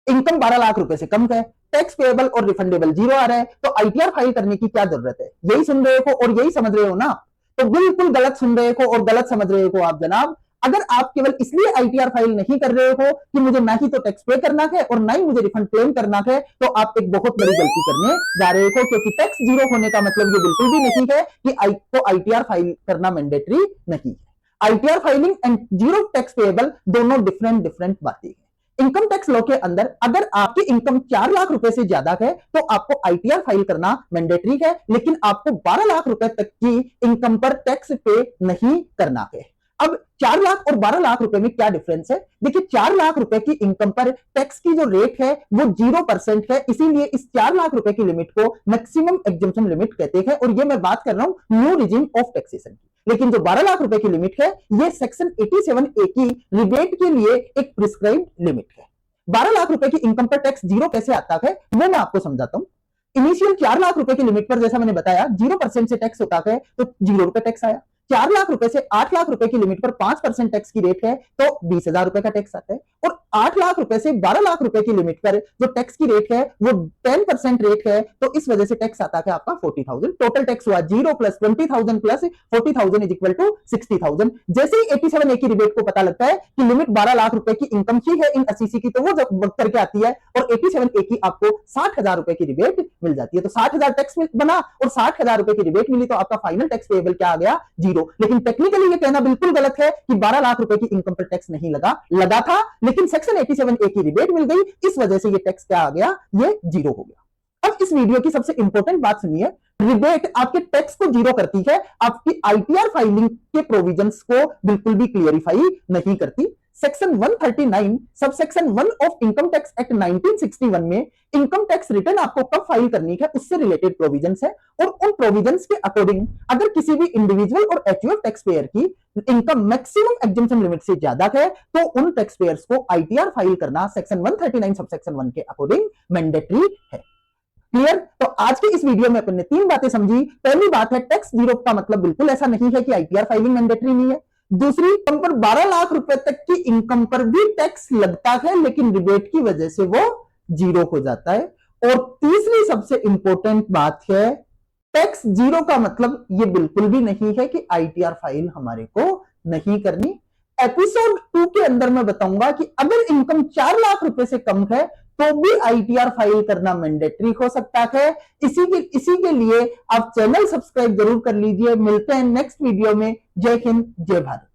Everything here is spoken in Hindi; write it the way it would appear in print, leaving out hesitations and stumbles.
इनकम 12 लाख रुपए से कम है, टैक्स पेएबल और रिफंडेबल जीरो आ रहा है, तो आईटीआर फाइल करने की क्या जरूरत है? यही सुन रहे हो और यही समझ रहे हो ना? तो बिल्कुल गलत सुन रहे हो और गलत समझ रहे हो आप जनाब। अगर आप केवल इसलिए आईटीआर फाइल नहीं कर रहे हो कि मुझे ना ही तो टैक्स पे करना है और ना ही मुझे रिफंड क्लेम करना है, तो आप एक बहुत बड़ी गलती करने जा रहे हो, क्योंकि टैक्स जीरो होने का मतलब ये बिल्कुल भी नहीं है कि आपको आईटीआर फाइल करना मैंडेटरी नहीं है। ITR filing and zero tax payable दोनों डिफरेंट डिफरेंट बातें हैं। इनकम टैक्स लॉ के अंदर अगर आपकी इनकम 4 लाख रुपए से ज्यादा है तो आपको आईटीआर फाइल करना मैंडेटरी है, लेकिन आपको 12 लाख रुपए तक की इनकम पर टैक्स पे नहीं करना है। अब 4 लाख और 12 लाख रुपए में क्या डिफरेंस है? देखिए, 4 लाख रुपए की इनकम पर टैक्स की जो रेट है वो 0% है, इसीलिए इस 4 लाख रुपए की लिमिट को मैक्सिमम एग्जम्पशन लिमिट कहते हैं, और ये मैं बात कर रहा हूं न्यू रिजिम ऑफ टैक्सेशन की। लेकिन जो 12 लाख रुपए की लिमिट है ये सेक्शन 87A की रिबेट के लिए एक प्रिस्क्राइब्ड लिमिट है। 12 लाख रुपए की इनकम पर टैक्स जीरो कैसे आता है वो मैं आपको समझाता हूं। इनिशियल 4 लाख रुपए की लिमिट पर जैसा मैंने बताया 0% से टैक्स होता है, तो 0 रुपए टैक्स आया। 4 लाख रुपए से 8 लाख रुपए की लिमिट पर 5% टैक्स की रेट है तो 20,000 रुपए का टैक्स आता है, और 8 लाख रुपए से 12 लाख रुपए की लिमिट पर जो टैक्स की रेट है वो 10% रेट है, तो इस वजह से टैक्स आता है आपका 40,000। टोटल टैक्स हुआ 0 plus 20,000 plus 40,000 is equal to 60,000। जैसे ही 87A की रिबेट को पता लगता है कि लिमिट 12 लाख रुपए की इनकम ही है इन 80C की, तो वो जब वक्त करके आती है और 87A की आपको 60,000 रुपए की रिबेट मिल जाती है। तो 60,000 टैक्स बना और 60,000 रुपए की रिबेट मिली, तो आपका फाइनल टैक्स पेएबल क्या आ गया? जीरो। लेकिन टेक्निकली ये कहना बिल्कुल गलत है कि 12 लाख रुपए की इनकम पर टैक्स नहीं लगा था, लेकिन सेक्शन 87A की रिबेट मिल गई, इस वजह से ये टैक्स क्या आ गया? ये जीरो हो गया। अब इस वीडियो की सबसे इंपॉर्टेंट बात सुनिए, रिबेट आपके टैक्स को जीरो करती है, आपकी आईटीआर फाइलिंग के प्रोविजंस को बिल्कुल भी क्लियरिफाई नहीं करती। Section 139 subsection 1 of income tax act 1961 में इनकम टैक्स रिटर्न आपको कब फाइल करनी है उससे रिलेटेड प्रोविजंस है, और उन प्रोविजंस के अकॉर्डिंग अगर किसी भी इंडिविजुअल और एचयूएफ टैक्स पेयर की इनकम मैक्सिमम एग्जम्पशन लिमिट से ज्यादा है तो उन टैक्स पेयर्स को आईटीआर फाइल करना सेक्शन 139 सबसेक्शन 1 के अकॉर्डिंग मैंडेटरी है। क्लियर? तो आज के इस वीडियो में अपन ने 3 बातें समझी। पहली बात है, टैक्स जीरो का मतलब बिल्कुल ऐसा नहीं है कि आईटीआर फाइलिंग मैंडेटरी नहीं है। दूसरी, कम पर 12 लाख रुपए तक की इनकम पर भी टैक्स लगता है, लेकिन रिबेट की वजह से वो जीरो हो जाता है। और तीसरी सबसे इंपॉर्टेंट बात है, टैक्स जीरो का मतलब ये बिल्कुल भी नहीं है कि आईटीआर फाइल हमारे को नहीं करनी। एपिसोड 2 के अंदर मैं बताऊंगा कि अगर इनकम 4 लाख रुपए से कम है तो भी आईटीआर फाइल करना मैंडेटरी हो सकता है। इसी के लिए आप चैनल सब्सक्राइब जरूर कर लीजिए। मिलते हैं नेक्स्ट वीडियो में। जय हिंद, जय भारत।